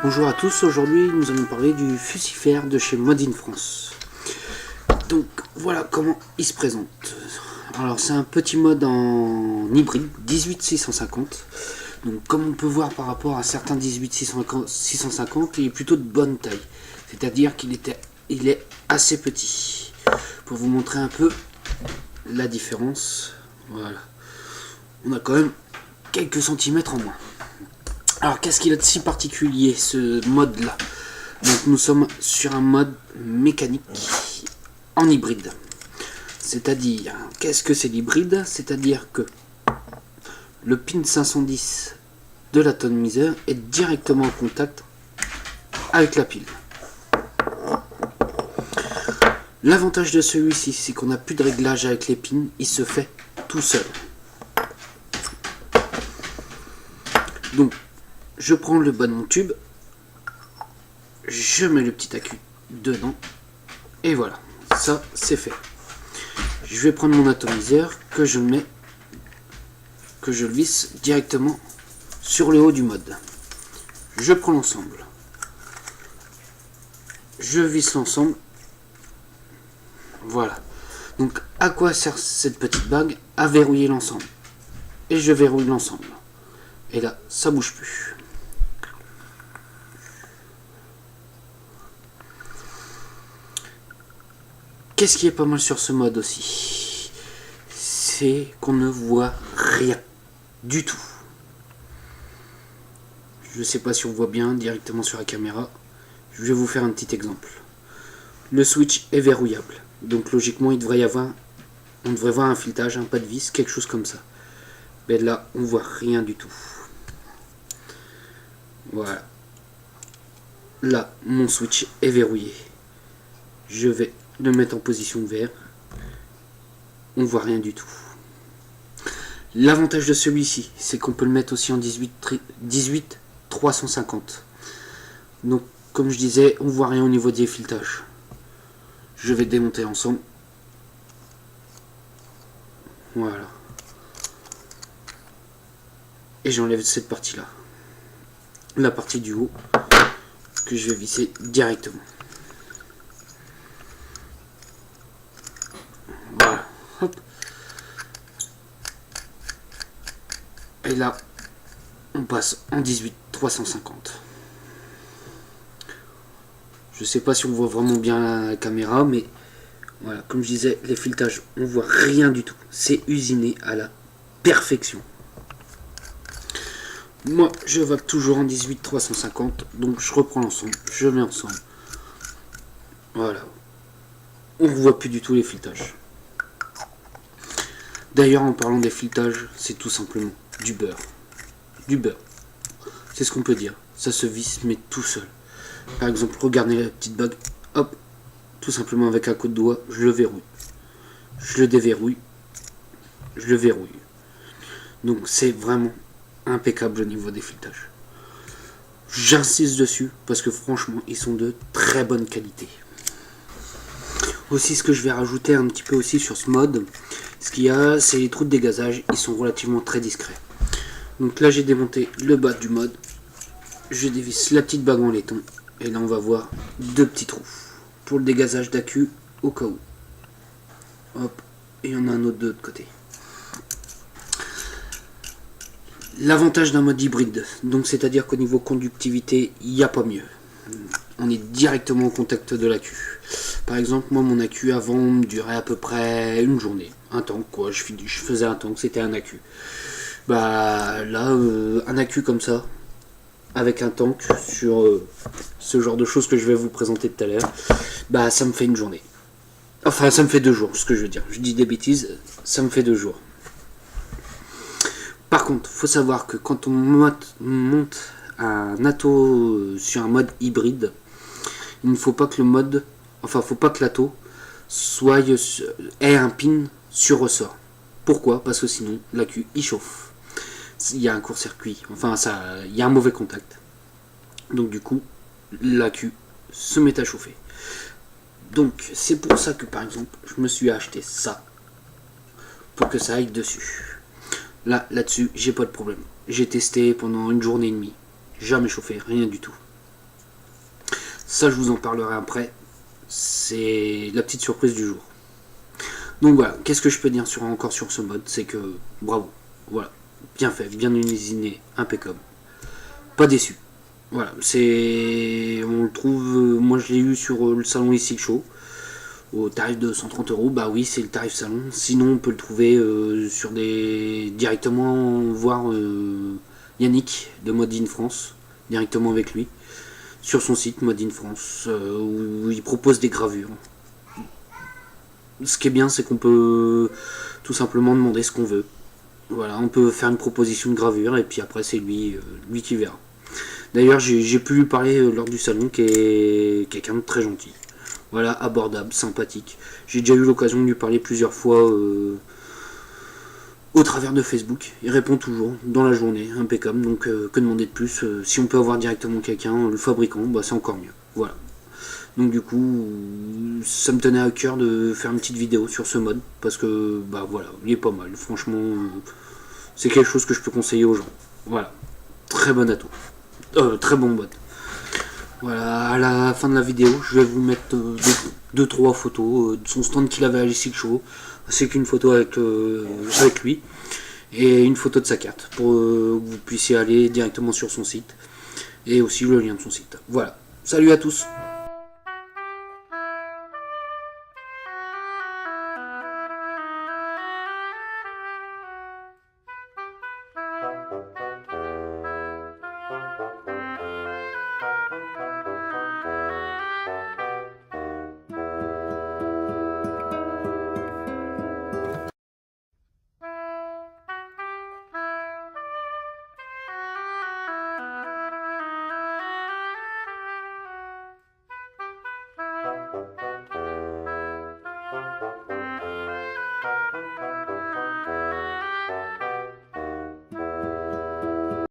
Bonjour à tous, aujourd'hui nous allons parler du Fusifer de chez Made in France. Donc voilà comment il se présente. Alors c'est un petit mode en hybride 18650. Donc comme on peut voir par rapport à certains 18650, il est plutôt de bonne taille. C'est-à-dire qu'il est assez petit. Pour vous montrer un peu la différence, voilà. On a quand même quelques centimètres en moins. Alors qu'est-ce qu'il a de si particulier ce mode là? Donc nous sommes sur un mode mécanique en hybride. C'est-à-dire, qu'est-ce que c'est l'hybride? C'est-à-dire que le pin 510 de l'atomiseur est directement en contact avec la pile. L'avantage de celui-ci, c'est qu'on n'a plus de réglage avec les pins, il se fait tout seul. Donc je prends le bas de mon tube, je mets le petit accu dedans, et voilà, ça c'est fait. Je vais prendre mon atomiseur que je le visse directement sur le haut du mode. Je prends l'ensemble, je visse l'ensemble, voilà. Donc à quoi sert cette petite bague? À verrouiller l'ensemble. Et je verrouille l'ensemble. Et là, ça bouge plus. Qu'est-ce qui est pas mal sur ce mode aussi? C'est qu'on ne voit rien du tout. Je ne sais pas si on voit bien directement sur la caméra. Je vais vous faire un petit exemple. Le switch est verrouillable. Donc logiquement, on devrait voir un filetage, un pas de vis, quelque chose comme ça. Mais là, on voit rien du tout. Voilà. Là, mon switch est verrouillé. Je vais le mettre en position vert. On voit rien du tout. L'avantage de celui-ci, c'est qu'on peut le mettre aussi en 18 350. Donc, comme je disais, on voit rien au niveau des filetages. Je vais démonter l'ensemble. Voilà. Et j'enlève cette partie-là. La partie du haut que je vais visser directement. Voilà. Hop. Et là, on passe en 18 350. Je sais pas si on voit vraiment bien la caméra, mais voilà, comme je disais, les filetages, on voit rien du tout. C'est usiné à la perfection. Moi, je vape toujours en 18 350, donc je reprends l'ensemble, je mets ensemble. Voilà. On ne voit plus du tout les filetages. D'ailleurs, en parlant des filetages, c'est tout simplement du beurre. Du beurre. C'est ce qu'on peut dire. Ça se visse, mais tout seul. Par exemple, regardez la petite bague. Hop. Tout simplement avec un coup de doigt, je le verrouille. Je le déverrouille. Je le verrouille. Donc c'est vraiment impeccable au niveau des filetages. J'insiste dessus parce que franchement, ils sont de très bonne qualité. Aussi, ce que je vais rajouter un petit peu aussi sur ce mode, ce qu'il y a, c'est les trous de dégazage. Ils sont relativement très discrets. Donc là, j'ai démonté le bas du mode. Je dévisse la petite bague en laiton. Et là, on va voir deux petits trous pour le dégazage d'accu au cas où. Hop. Et il y en a un autre de l'autre côté. L'avantage d'un mode hybride, donc c'est-à-dire qu'au niveau conductivité, il n'y a pas mieux. On est directement au contact de l'accu. Par exemple, moi, mon accu avant me durait à peu près une journée. Un tank, quoi. Je faisais un tank, c'était un accu. Bah là, un accu comme ça, avec un tank sur ce genre de choses que je vais vous présenter tout à l'heure, bah ça me fait une journée. Enfin, ça me fait 2 jours, ce que je veux dire. Je dis des bêtises, ça me fait 2 jours. Par contre, faut savoir que quand on monte un atto sur un mode hybride, il ne faut pas que faut pas que l'atto ait un pin sur ressort. Pourquoi? Parce que sinon, l'accu il chauffe. Il y a un court-circuit, il y a un mauvais contact. Donc du coup, l'accu se met à chauffer. Donc c'est pour ça que par exemple, je me suis acheté ça pour que ça aille dessus. Là-dessus, j'ai pas de problème. J'ai testé pendant une journée et demie. Jamais chauffé, rien du tout. Ça, je vous en parlerai après. C'est la petite surprise du jour. Donc voilà, qu'est-ce que je peux dire encore sur ce mode? C'est que bravo, voilà, bien fait, bien usiné, impeccable. Pas déçu. Voilà, c'est. On le trouve. Moi je l'ai eu sur le salon ici Show au tarif de 130 €. Bah oui, c'est le tarif salon. Sinon, on peut le trouver sur des. Directement voir Yannick de Mode in France, directement avec lui, sur son site Mode in France, où il propose des gravures. Ce qui est bien, c'est qu'on peut tout simplement demander ce qu'on veut. Voilà, on peut faire une proposition de gravure et puis après, c'est lui qui verra. D'ailleurs, j'ai pu lui parler lors du salon, qui est quelqu'un de très gentil. Voilà, abordable, sympathique. J'ai déjà eu l'occasion de lui parler plusieurs fois au travers de Facebook. Il répond toujours dans la journée, impeccable. Donc, que demander de plus? Si on peut avoir directement quelqu'un, le fabricant, bah, c'est encore mieux. Voilà. Donc du coup, ça me tenait à cœur de faire une petite vidéo sur ce mode parce que bah voilà, il est pas mal. Franchement, c'est quelque chose que je peux conseiller aux gens. Voilà, très bon atout, très bon mode. Voilà, à la fin de la vidéo, je vais vous mettre deux trois photos de son stand qu'il avait à l'Icycle Show, ainsi qu'une photo avec lui et une photo de sa carte pour que vous puissiez aller directement sur son site et aussi le lien de son site. Voilà, salut à tous.